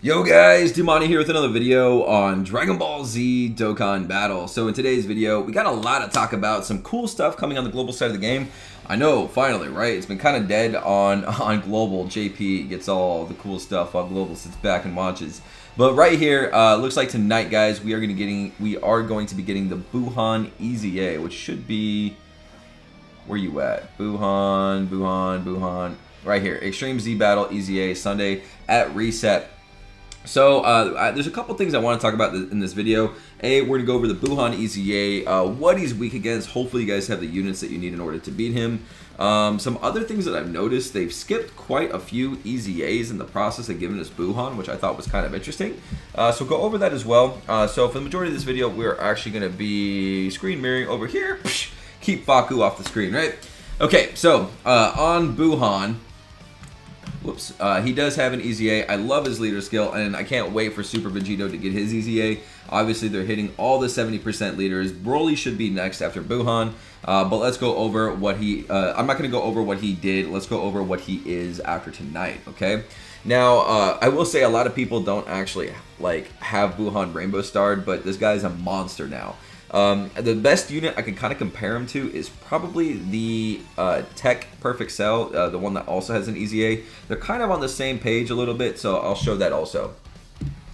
Yo guys, Dmonty here with another video on Dragon Ball Z Dokkan Battle. So in today's video, we got a lot to talk about, some cool stuff coming on the global side of the game. I know, finally, right? It's been kind of dead on global. JP gets all the cool stuff on global, sits back and watches. But right here, looks like tonight, guys, we are going to be getting the Buuhan Eza, which should be, where you at? Buuhan. Right here, Extreme Z Battle Eza Sunday at Reset. So there's a couple things I want to talk about in this video. We're going to go over the Buuhan Eza, what he's weak against. Hopefully you guys have the units that you need in order to beat him. Some other things that I've noticed, they've skipped quite a few EZAs in the process of giving us Buuhan, which I thought was kind of interesting. So go over that as well. So for the majority of this video, we're actually going to be screen mirroring over here. Psh, keep Faku off the screen, right? Okay, so on Buuhan, whoops, he does have an EZA. I love his leader skill, and I can't wait for Super Vegito to get his EZA. Obviously, they're hitting all the 70% leaders. Broly should be next after Buuhan, but let's go over what he... I'm not going to go over what he did. Let's go over what he is after tonight, okay? Now, I will say a lot of people don't actually have Buuhan Rainbow Starred, but this guy's a monster now. The best unit I can kind of compare him to is probably the Tech Perfect Cell, the one that also has an EZA. They're kind of on the same page a little bit, so I'll show that also.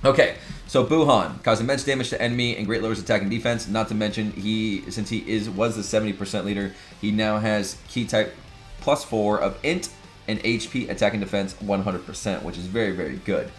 Okay, so Buuhan causes immense damage to enemy and great lowers attack and defense. Not to mention, since he was the 70% leader, he now has key type +4 of int and HP attack and defense 100%, which is very, very good.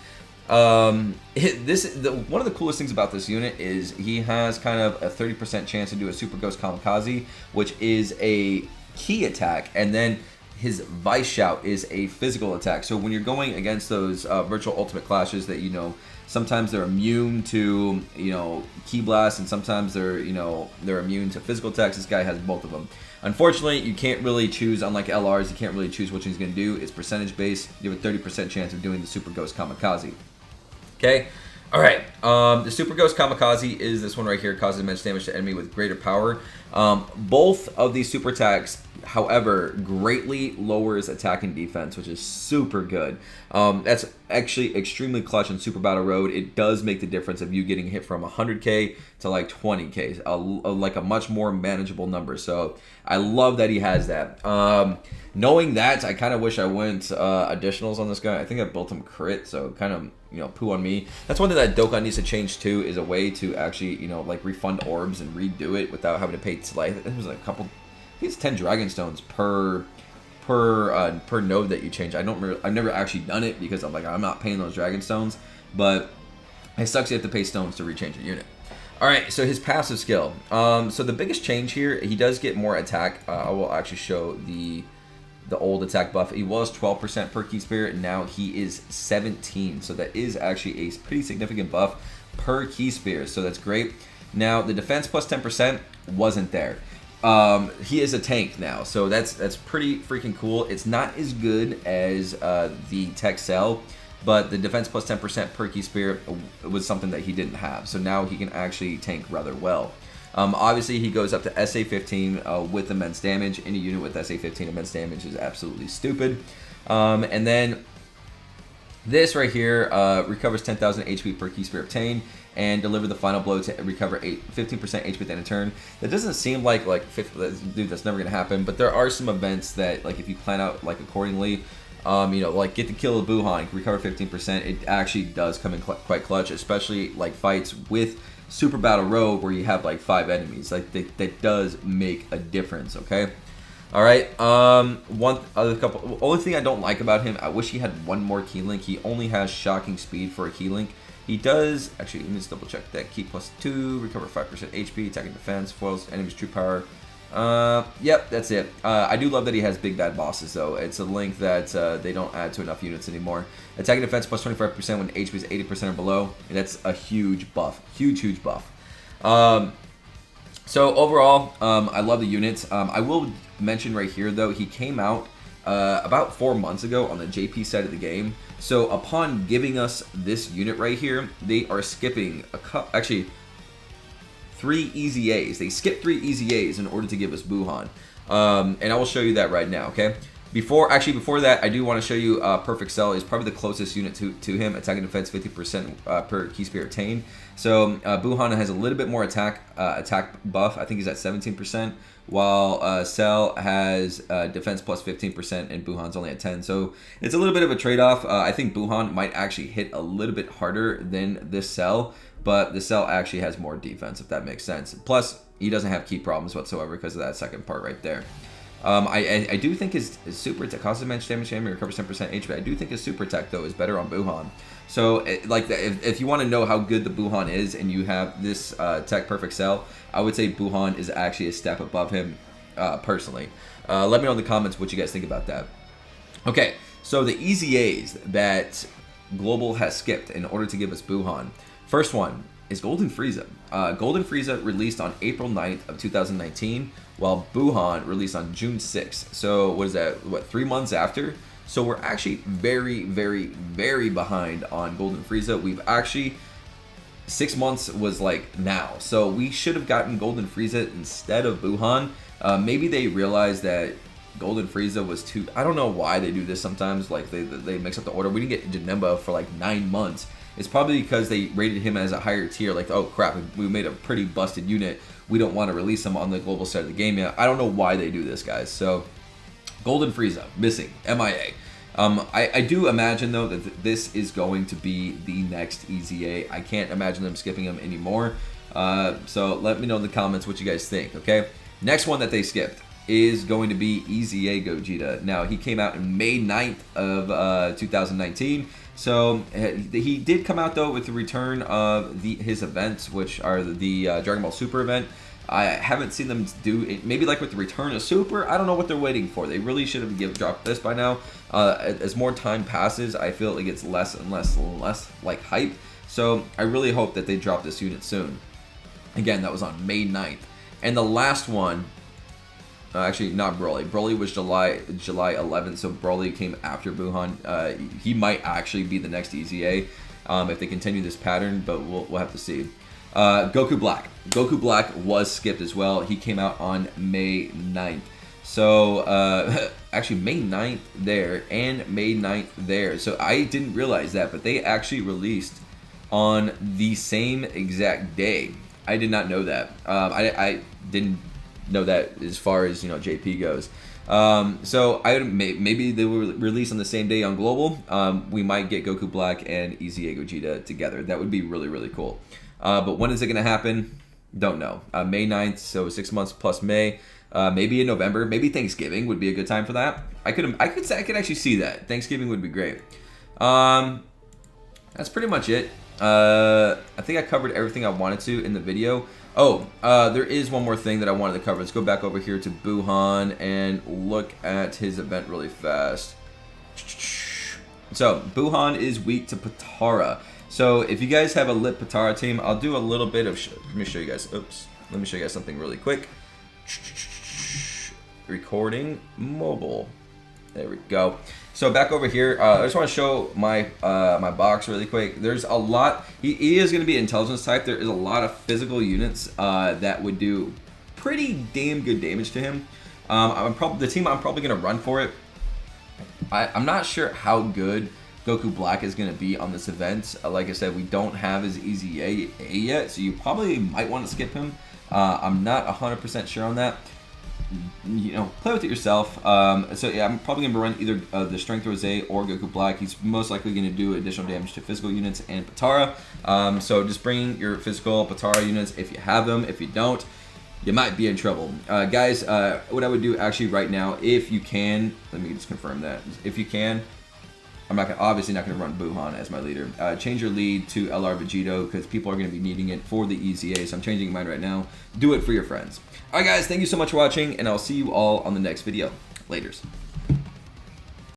One of the coolest things about this unit is he has kind of a 30% chance to do a Super Ghost Kamikaze, which is a key attack, and then his Vice Shout is a physical attack. So when you're going against those virtual ultimate clashes that, you know, sometimes they're immune to, you know, Key Blast, and sometimes they're immune to physical attacks. This guy has both of them. Unfortunately, you can't really choose, unlike LRs, you can't really choose which he's going to do. It's percentage based. You have a 30% chance of doing the Super Ghost Kamikaze. Okay, all right. The Super Ghost Kamikaze is this one right here, causes immense damage to enemy with greater power. Both of these super attacks, however, greatly lowers attack and defense, which is super good. That's actually extremely clutch in Super Battle Road. It does make the difference of you getting hit from 100k to like 20k, like a much more manageable number. So I love that he has that. Knowing that, I kind of wish I went additionals on this guy. I think I built him crit, so kind of, you know, poo on me. That's one thing that Dokkan needs to change too, is a way to actually, you know, like refund orbs and redo it without having to pay, like, it was like a couple, I think it's 10 Dragon Stones per node that you change. I've never actually done it because I'm not paying those Dragon Stones, but it sucks you have to pay stones to rechange your unit. All right, so his passive skill. So the biggest change here, he does get more attack. I will actually show the old attack buff. He was 12% per key spirit, and now he is 17. So that is actually a pretty significant buff per key spirit. So that's great. Now the defense plus 10% wasn't there. He is a tank now, so that's pretty freaking cool. It's not as good as the Tech Cell, but the defense plus 10% per key spirit was something that he didn't have. So now he can actually tank rather well. Obviously, he goes up to SA15 with immense damage. Any unit with SA15 immense damage is absolutely stupid. And then this right here recovers 10,000 HP per key spirit obtained and deliver the final blow to recover 15% HP at the end of turn. That doesn't seem like dude, that's never gonna happen. But there are some events that, like, if you plan out like accordingly, you know, like get the kill of Buuhan, recover 15%. It actually does come in quite clutch, especially like fights with Super Battle Road where you have like 5 enemies. Like that does make a difference. Okay. All right. Only thing I don't like about him, I wish he had one more key link. He only has shocking speed for a key link. He does actually. Let me just double check that. Key +2, recover 5% HP, attack and defense, foils enemy's true power. Yep, that's it. I do love that he has big bad bosses though. It's a link that they don't add to enough units anymore. Attack and defense plus 25% when HP is 80% or below. And that's a huge buff. Huge buff. So overall, I love the units. I will mention right here though, he came out about 4 months ago on the JP side of the game. So upon giving us this unit right here, they are skipping actually 3 EZAs. They skipped 3 EZAs in order to give us Buuhan. And I will show you that right now, okay? Before that, I do want to show you Perfect Cell is probably the closest unit to him. Attack and defense 50% per key spear attained. So Buuhan has a little bit more attack buff. I think he's at 17%, while Cell has defense plus 15%, and Buuhan's only at 10. So it's a little bit of a trade-off. I think Buuhan might actually hit a little bit harder than this Cell, but the Cell actually has more defense, if that makes sense. Plus, he doesn't have key problems whatsoever because of that second part right there. I do think his super attack causes damage and recovers 10% HP. I do think his super attack though is better on Buuhan. So if you want to know how good the Buuhan is and you have this tech Perfect Cell, I would say Buuhan is actually a step above him personally. Let me know in the comments what you guys think about that. Okay, so the EZAs that Global has skipped in order to give us Buuhan. First one is Golden Frieza. Golden Frieza released on April 9th of 2019, while Buuhan released on June 6th. So what is that, 3 months after? So we're actually very, very, very behind on Golden Frieza. We've actually, 6 months was like now. So we should have gotten Golden Frieza instead of Buuhan. Maybe they realized that Golden Frieza was too, I don't know why they do this sometimes, like they mix up the order. We didn't get Janemba for like 9 months. It's probably because they rated him as a higher tier, like, oh crap, we made a pretty busted unit. We don't want to release him on the global side of the game yet. I don't know why they do this, guys. So, Golden Frieza, missing, MIA. I do imagine, though, that this is going to be the next EZA. I can't imagine them skipping him anymore. So, let me know in the comments what you guys think, okay? Next one that they skipped is going to be EZA Gogeta. Now, he came out in May 9th of 2019. So he did come out though with the return of his events, which are the Dragon Ball Super event. I haven't seen them do it, maybe like with the return of Super. I don't know what they're waiting for. They really should have dropped this by now. As more time passes, I feel it gets less and less like hype. So I really hope that they drop this unit soon. Again, that was on May 9th. And the last one, actually not Broly. Broly was July 11th, so Broly came after Buuhan. He might actually be the next EZA if they continue this pattern, but we'll have to see. Goku Black. Goku Black was skipped as well. He came out on May 9th. So actually May 9th there and May 9th there. So I didn't realize that, but they actually released on the same exact day. I did not know that. I didn't know that as far as, you know, JP goes. So maybe they will release on the same day on Global. We might get Goku Black and EZA Gogeta together. That would be really, really cool. But when is it going to happen? Don't know. May 9th, so 6 months plus May. Maybe in November. Maybe Thanksgiving would be a good time for that. I could actually see that. Thanksgiving would be great. That's pretty much it. I think I covered everything I wanted to in the video. Oh, there is one more thing that I wanted to cover. Let's go back over here to Buuhan and look at his event really fast. So, Buuhan is weak to Potara. So, if you guys have a lit Potara team, I'll do a little bit of... Let me show you guys... Oops. Let me show you guys something really quick. Recording mobile. There we go. So back over here, I just want to show my my box really quick. There's a lot. He is going to be intelligence type. There is a lot of physical units that would do pretty damn good damage to him. The team I'm probably going to run for it. I'm not sure how good Goku Black is going to be on this event. Like I said, we don't have his EZA yet, so you probably might want to skip him. I'm not 100% sure on that. You know, play with it yourself. So yeah, I'm probably gonna run either the Strength Rose or Goku Black. He's most likely gonna do additional damage to physical units and Potara. So just bring your physical Potara units if you have them. If you don't, you might be in trouble. Guys, what I would do actually right now, if you can, let me just confirm that. If you can, I'm obviously not going to run Buuhan as my leader. Change your lead to LR Vegito because people are going to be needing it for the EZA. So I'm changing mine right now. Do it for your friends. All right, guys, thank you so much for watching, and I'll see you all on the next video. Laters.